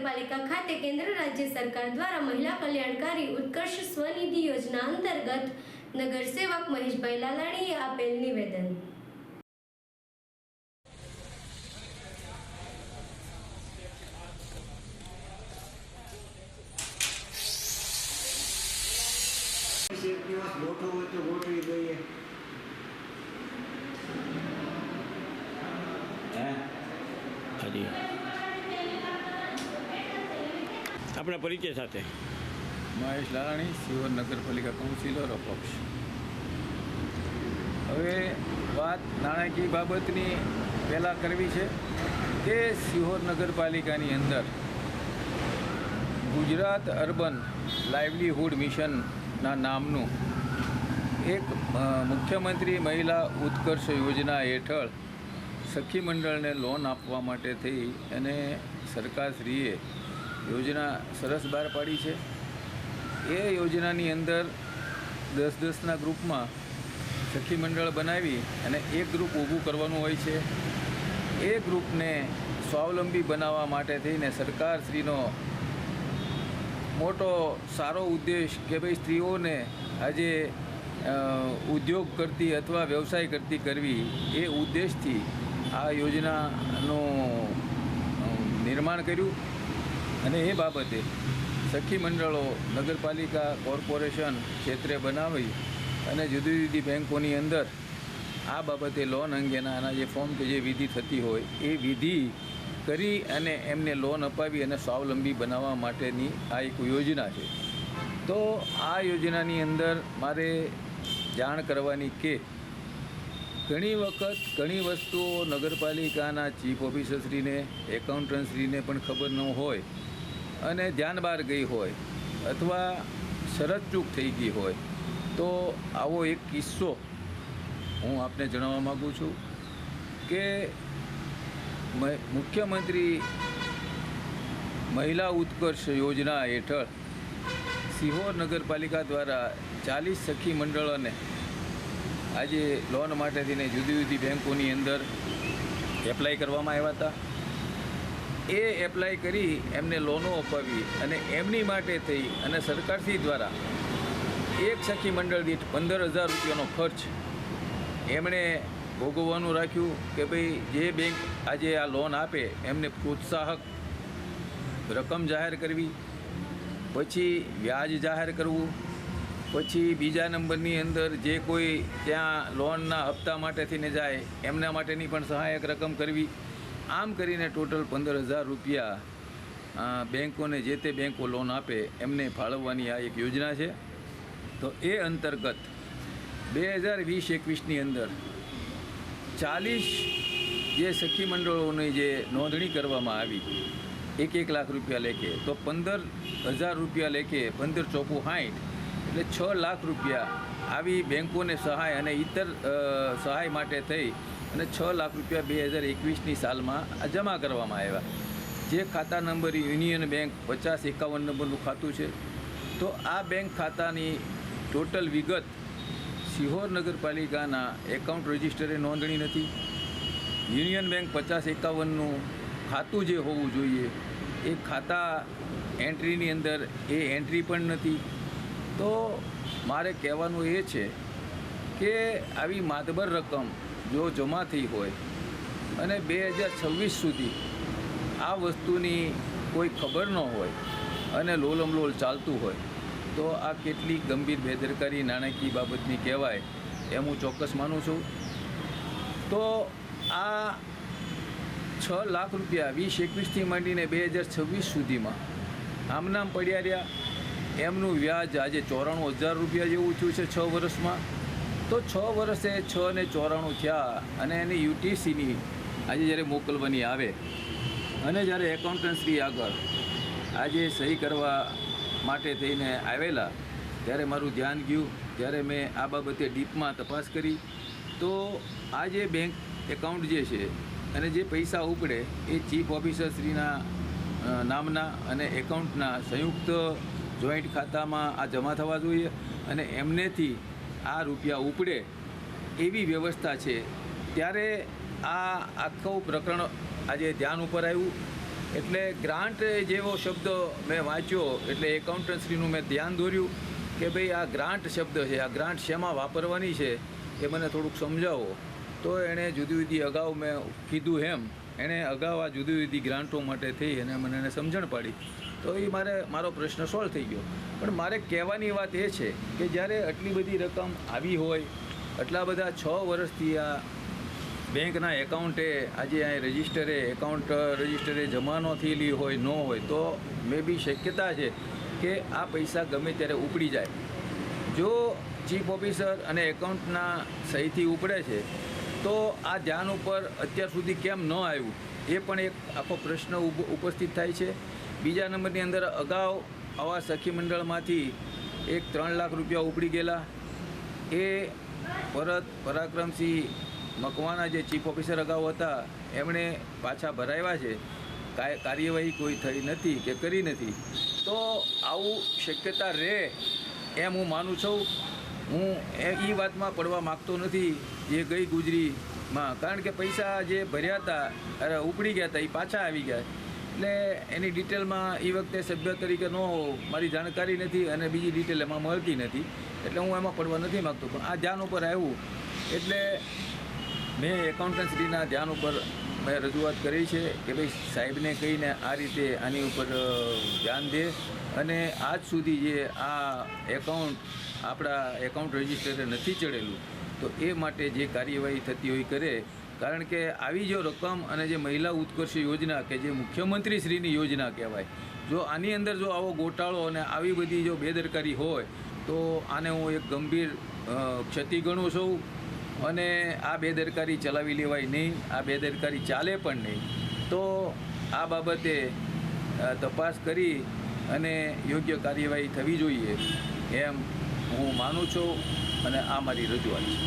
નગરપાલિકા ખાતે કેન્દ્ર રાજ્ય સરકાર દ્વારા મહિલા કલ્યાણકારી ઉત્કર્ષ સ્વનિધિ યોજના અંતર્ગત નગરસેવક મહેશભાઈ લાલાણીએ આપેલ નિવેદન. એક દિવસ ગોઠવો હોય તો ગોઠવી દઈએ. હાજી, આપણા પરિચય સાથે. મહેશ લાલાણી, સિહોર નગરપાલિકા કાઉન્સિલર અપક્ષ. હવે વાત નાણાકીય બાબતની પહેલાં કરવી છે કે સિહોર નગરપાલિકાની અંદર ગુજરાત અર્બન લાઇવલીહુડ મિશનના નામનું એક મુખ્યમંત્રી મહિલા ઉત્કર્ષ યોજના હેઠળ સખી મંડળને લોન આપવા માટે થઈ અને સરકારશ્રીએ યોજના સરસ બહાર પાડી છે. એ યોજનાની અંદર 10-10ના ગ્રુપમાં સખી મંડળ બનાવી અને એક ગ્રુપ ઊભું કરવાનું હોય છે. એ ગ્રુપને સ્વાવલંબી બનાવવા માટે થઈને સરકારશ્રીનો મોટો સારો ઉદ્દેશ કે ભાઈ સ્ત્રીઓને આજે ઉદ્યોગ કરતી અથવા વ્યવસાય કરતી કરવી, એ ઉદ્દેશથી આ યોજનાનું નિર્માણ કર્યું. અને એ બાબતે સખી મંડળો નગરપાલિકા કોર્પોરેશન ક્ષેત્રે બનાવી અને જુદી જુદી બેન્કોની અંદર આ બાબતે લોન અંગેના જે ફોર્મ કે જે વિધિ થતી હોય એ વિધિ કરી અને એમને લોન અપાવી અને સ્વાવલંબી બનાવવા માટેની આ એક યોજના છે. તો આ યોજનાની અંદર મારે જાણ કરવાની કે ઘણી વખત ઘણી વસ્તુઓ નગરપાલિકાના ચીફ ઓફિસરશ્રીને, એકાઉન્ટન્ટશ્રીને પણ ખબર ન હોય અને ધ્યાન બહાર ગઈ હોય અથવા શરત ચૂક થઈ ગઈ હોય. તો આવો એક કિસ્સો હું આપને જણાવવા માગું છું કે મુખ્યમંત્રી મહિલા ઉત્કર્ષ યોજના હેઠળ સિહોર નગરપાલિકા દ્વારા 40 સખી મંડળોને આજે લોન માટે થઈને જુદી જુદી બેન્કોની અંદર એપ્લાય કરવામાં આવ્યા હતા. એ એપ્લાય કરી એમને લોનો અપાવી અને એમની માટે થઈ અને સરકારશ્રી દ્વારા એક સખી મંડળ દીઠ 15,000 રૂપિયાનો ખર્ચ એમણે ભોગવવાનું રાખ્યું કે ભાઈ જે બેંક આજે આ લોન આપે એમને પ્રોત્સાહક રકમ જાહેર કરવી, પછી વ્યાજ જાહેર કરવું, પછી બીજા નંબરની અંદર જે કોઈ ત્યાં લોનના હપ્તા માટે થઈને જાય એમના માટેની પણ સહાયક રકમ કરવી. આમ કરીને ટોટલ 15,000 રૂપિયા બેન્કોને જે તે બેન્કો લોન આપે એમને ફાળવવાની આ એક યોજના છે. તો એ અંતર્ગત 2020-21ની અંદર 40 જે સખી મંડળોની જે નોંધણી કરવામાં આવી 1 લાખ રૂપિયા લેખે, તો 15,000 રૂપિયા લેખે 15 ચોખ્ખું 60 એટલે 6 લાખ રૂપિયા આવી બેન્કોને સહાય અને ઇતર સહાય માટે થઈ અને 6 લાખ રૂપિયા 2021ની સાલમાં જમા કરવામાં આવ્યા. જે ખાતા નંબર યુનિયન બેંક 5051 નંબરનું ખાતું છે. તો આ બેંક ખાતાની ટોટલ વિગત સિહોર નગરપાલિકાના એકાઉન્ટ રજિસ્ટરે નોંધણી નથી. યુનિયન બેંક 5051નું ખાતું જે હોવું જોઈએ એ ખાતા એન્ટ્રીની અંદર એ એન્ટ્રી પણ નથી. તો મારે કહેવાનું એ છે કે આવી માતબર રકમ જો જમા થઈ હોય અને 2026 સુધી આ વસ્તુની કોઈ ખબર ન હોય અને લોલમલોલ ચાલતું હોય તો આ કેટલી ગંભીર બેદરકારી નાણાકીય બાબતની કહેવાય એમ હું ચોક્કસ માનું છું. તો આ 6 લાખ રૂપિયા 2021થી માંડીને 2026 સુધીમાં આમનામ પડ્યા રહ્યા. એમનું વ્યાજ આજે 94,000 રૂપિયા જેવું થયું છે 6 વર્ષમાં. તો 6 વર્ષે 6 ને 94 થયા અને એની યુટીસીની આજે જ્યારે મોકલવાની આવે અને જ્યારે એકાઉન્ટન્ટશ્રી આગળ આજે સહી કરવા માટે થઈને આવેલા ત્યારે મારું ધ્યાન ગયું. ત્યારે મેં આ બાબતે ડીપમાં તપાસ કરી તો આ જે બેંક એકાઉન્ટ જે છે અને જે પૈસા ઉપડે એ ચીફ ઓફિસરશ્રીના નામના અને એકાઉન્ટના સંયુક્ત જોઈન્ટ ખાતામાં આ જમા થવા જોઈએ અને એમનેથી આ રૂપિયા ઉપડે એવી વ્યવસ્થા છે. ત્યારે આ આખું પ્રકરણ આજે ધ્યાન ઉપર આવ્યું એટલે ગ્રાન્ટ જેવો શબ્દ મેં વાંચ્યો એટલે એકાઉન્ટન્ટશ્રીનું મેં ધ્યાન દોર્યું કે ભાઈ આ ગ્રાન્ટ શબ્દ છે, આ ગ્રાન્ટ શેમાં વાપરવાની છે એ મને થોડુંક સમજાવો. તો એણે જુદી જુદી અગાઉ મેં કીધું એમ એણે અગાઉ આ જુદી જુદી ગ્રાન્ટો માટે થઈ અને મને એને સમજણ પાડી. તો એ મારો પ્રશ્ન સોલ્વ થઈ ગયો. પણ મારે કહેવાની વાત એ છે કે જ્યારે આટલી બધી રકમ આવી હોય, આટલા બધા 6 વર્ષથી આ બેંકના એકાઉન્ટે આજે અહીં એકાઉન્ટ રજિસ્ટરે જમા ન થયેલી હોય ન હોય તો મે બી શક્યતા છે કે આ પૈસા ગમે ત્યારે ઉપડી જાય. જો ચીફ ઓફિસર અને એકાઉન્ટના સહીથી ઉપડે છે તો આ ધ્યાન ઉપર અત્યાર સુધી કેમ ન આવ્યું એ પણ એક આખો પ્રશ્ન ઉપસ્થિત થાય છે. બીજા નંબરની અંદર અગાઉ આવા સખી મંડળમાંથી એક 3 લાખ રૂપિયા ઉપડી ગયેલા, એ પરત પરાક્રમસિંહ મકવાણા જે ચીફ ઓફિસર અગાઉ હતા એમણે પાછા ભરાવ્યા છે. કાર્યવાહી કોઈ થઈ નથી કે કરી નથી. તો આવું શક્યતા રહે એમ હું માનું છું. હું એ વાતમાં પડવા માગતો નથી જે ગઈ ગુજરીમાં, કારણ કે પૈસા જે ભર્યા હતા ઉપડી ગયા હતા એ પાછા આવી ગયા. એટલે એની ડિટેલમાં એ વખતે સભ્ય તરીકે મારી જાણકારી નથી અને બીજી ડિટેલ એમાં મળતી નથી, એટલે હું એમાં પડવા નથી માગતો. પણ આ ધ્યાન ઉપર આવ્યું એટલે મેં એકાઉન્ટન્ટશ્રીના ધ્યાન ઉપર મેં રજૂઆત કરી છે કે ભાઈ સાહેબને કહીને આ રીતે આની ઉપર ધ્યાન દે અને આજ સુધી જે આ એકાઉન્ટ આપણા એકાઉન્ટ રજિસ્ટરે નથી ચડેલું તો એ માટે જે કાર્યવાહી થતી હોય કરે. કારણ કે આવી જો રકમ અને જે મહિલા ઉત્કર્ષ યોજના કે જે મુખ્યમંત્રીશ્રીની યોજના કહેવાય, જો આની અંદર જો આવો ગોટાળો અને આવી બધી જો બેદરકારી હોય તો આને હું એક ગંભીર ક્ષતિ ગણું છું. અને આ બેદરકારી ચલાવી લેવાય નહીં, આ બેદરકારી ચાલે પણ નહીં. તો આ બાબતે તપાસ કરી અને યોગ્ય કાર્યવાહી થવી જોઈએ એમ હું માનું છું અને આ મારી રજૂઆત છે.